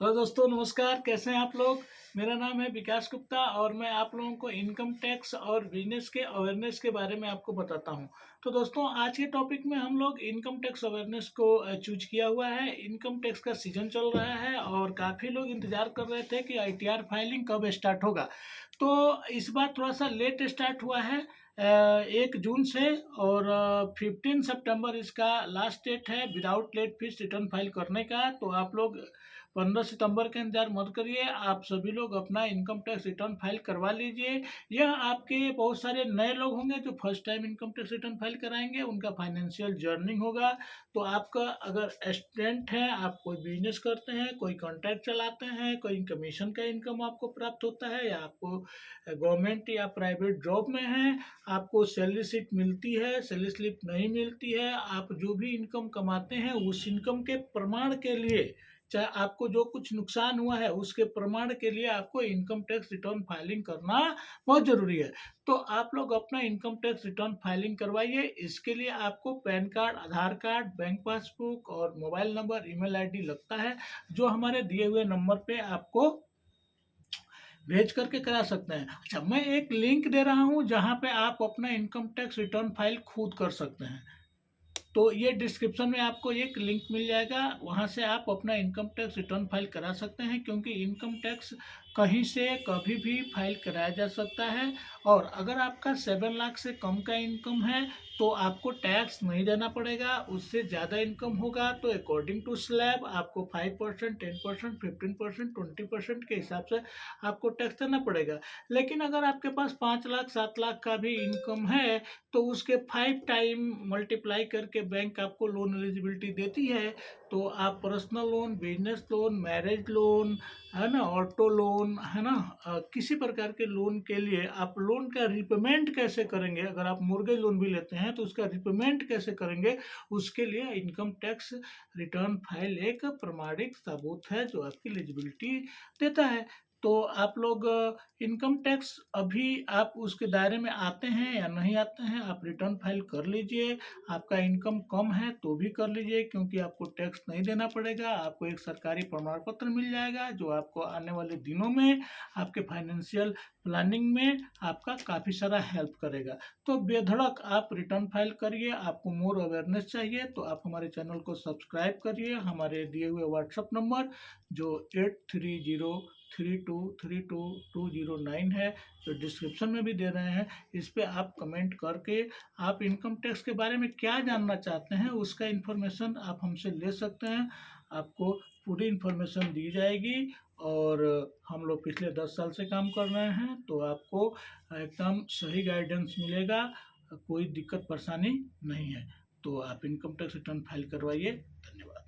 Hello दोस्तों, नमस्कार। कैसे हैं आप लोग। मेरा नाम है विकास गुप्ता और मैं आप लोगों को इनकम टैक्स और बिजनेस के अवेयरनेस के बारे में आपको बताता हूं। तो दोस्तों, आज के टॉपिक में हम लोग इनकम टैक्स अवेयरनेस को चूज किया हुआ है। इनकम टैक्स का सीजन चल रहा है और काफ़ी लोग इंतजार कर रहे थे कि आईटीआर फाइलिंग कब स्टार्ट होगा। तो इस बार थोड़ा सा लेट स्टार्ट हुआ है 1 जून से, और 15 सितंबर इसका लास्ट डेट है without late fee return file करने का। तो आप लोग 15 सितंबर का इंतजार मत करिए, आप सभी लोग अपना इनकम टैक्स रिटर्न फाइल करवा लीजिए। यह आपके बहुत सारे नए लोग होंगे जो first time income tax return file कराएंगे, उनका फाइनेंशियल जर्नी होगा। तो आपका अगर स्टूडेंट है, आप कोई बिजनेस करते हैं, कोई कॉन्ट्रैक्ट चलाते हैं, कोई कमीशन का इनकम आपको प्राप्त होता है, या आपको गवर्नमेंट या प्राइवेट जॉब में है, आपको सैलरी स्लिप मिलती है, सैलरी स्लिप नहीं मिलती है, आप जो भी इनकम कमाते हैं उस इनकम के प्रमाण के लिए, चाहे आपको जो कुछ नुकसान हुआ है उसके प्रमाण के लिए आपको इनकम टैक्स रिटर्न फाइलिंग करना बहुत जरूरी है। तो आप लोग अपना इनकम टैक्स रिटर्न फाइलिंग करवाइए। इसके लिए आपको पैन कार्ड, आधार कार्ड, बैंक पासबुक और मोबाइल नंबर, ईमेल आईडी लगता है, जो हमारे दिए हुए नंबर पे आपको भेज करके करा सकते हैं। अच्छा, मैं एक लिंक दे रहा हूँ जहाँ पे आप अपना इनकम टैक्स रिटर्न फाइल खुद कर सकते हैं। तो ये डिस्क्रिप्शन में आपको एक लिंक मिल जाएगा, वहाँ से आप अपना इनकम टैक्स रिटर्न फाइल करा सकते हैं, क्योंकि इनकम टैक्स कहीं से कभी भी फाइल कराया जा सकता है। और अगर आपका 7 लाख से कम का इनकम है तो आपको टैक्स नहीं देना पड़ेगा। उससे ज़्यादा इनकम होगा तो अकॉर्डिंग टू स्लैब आपको 5%, 10%, 15%, 20% के हिसाब से आपको टैक्स देना पड़ेगा। लेकिन अगर आपके पास 5 लाख 7 लाख का भी इनकम है तो उसके 5 टाइम मल्टीप्लाई करके बैंक आपको लोन एलिजिबिलिटी देती है। तो आप personal loan, business loan, marriage loan, है ना, ऑटो लोन, है ना, किसी प्रकार के लोन के लिए आप लोन का रिपेमेंट कैसे करेंगे, अगर आप मुर्गेज लोन भी लेते हैं तो उसका रिपेमेंट कैसे करेंगे, उसके लिए इनकम टैक्स रिटर्न फाइल एक प्रमाणिक सबूत है जो आपकी एलिजिबिलिटी देता है। तो आप लोग इनकम टैक्स अभी आप उसके दायरे में आते हैं या नहीं आते हैं, आप रिटर्न फाइल कर लीजिए। आपका इनकम कम है तो भी कर लीजिए, क्योंकि आपको टैक्स नहीं देना पड़ेगा। आपको एक सरकारी प्रमाण पत्र मिल जाएगा जो आपको आने वाले दिनों में आपके फाइनेंशियल प्लानिंग में आपका काफ़ी सारा हेल्प करेगा। तो बेधड़क आप रिटर्न फाइल करिए। आपको मोर अवेयरनेस चाहिए तो आप हमारे चैनल को सब्सक्राइब करिए। हमारे दिए हुए व्हाट्सअप नंबर जो 8303232209 है, जो डिस्क्रिप्शन में भी दे रहे हैं, इस पे आप कमेंट करके आप इनकम टैक्स के बारे में क्या जानना चाहते हैं उसका इन्फॉर्मेशन आप हमसे ले सकते हैं। आपको पूरी इन्फॉर्मेशन दी जाएगी। और हम लोग पिछले 10 साल से काम कर रहे हैं, तो आपको एकदम सही गाइडेंस मिलेगा, कोई दिक्कत परेशानी नहीं है। तो आप इनकम टैक्स रिटर्न फाइल करवाइए। धन्यवाद।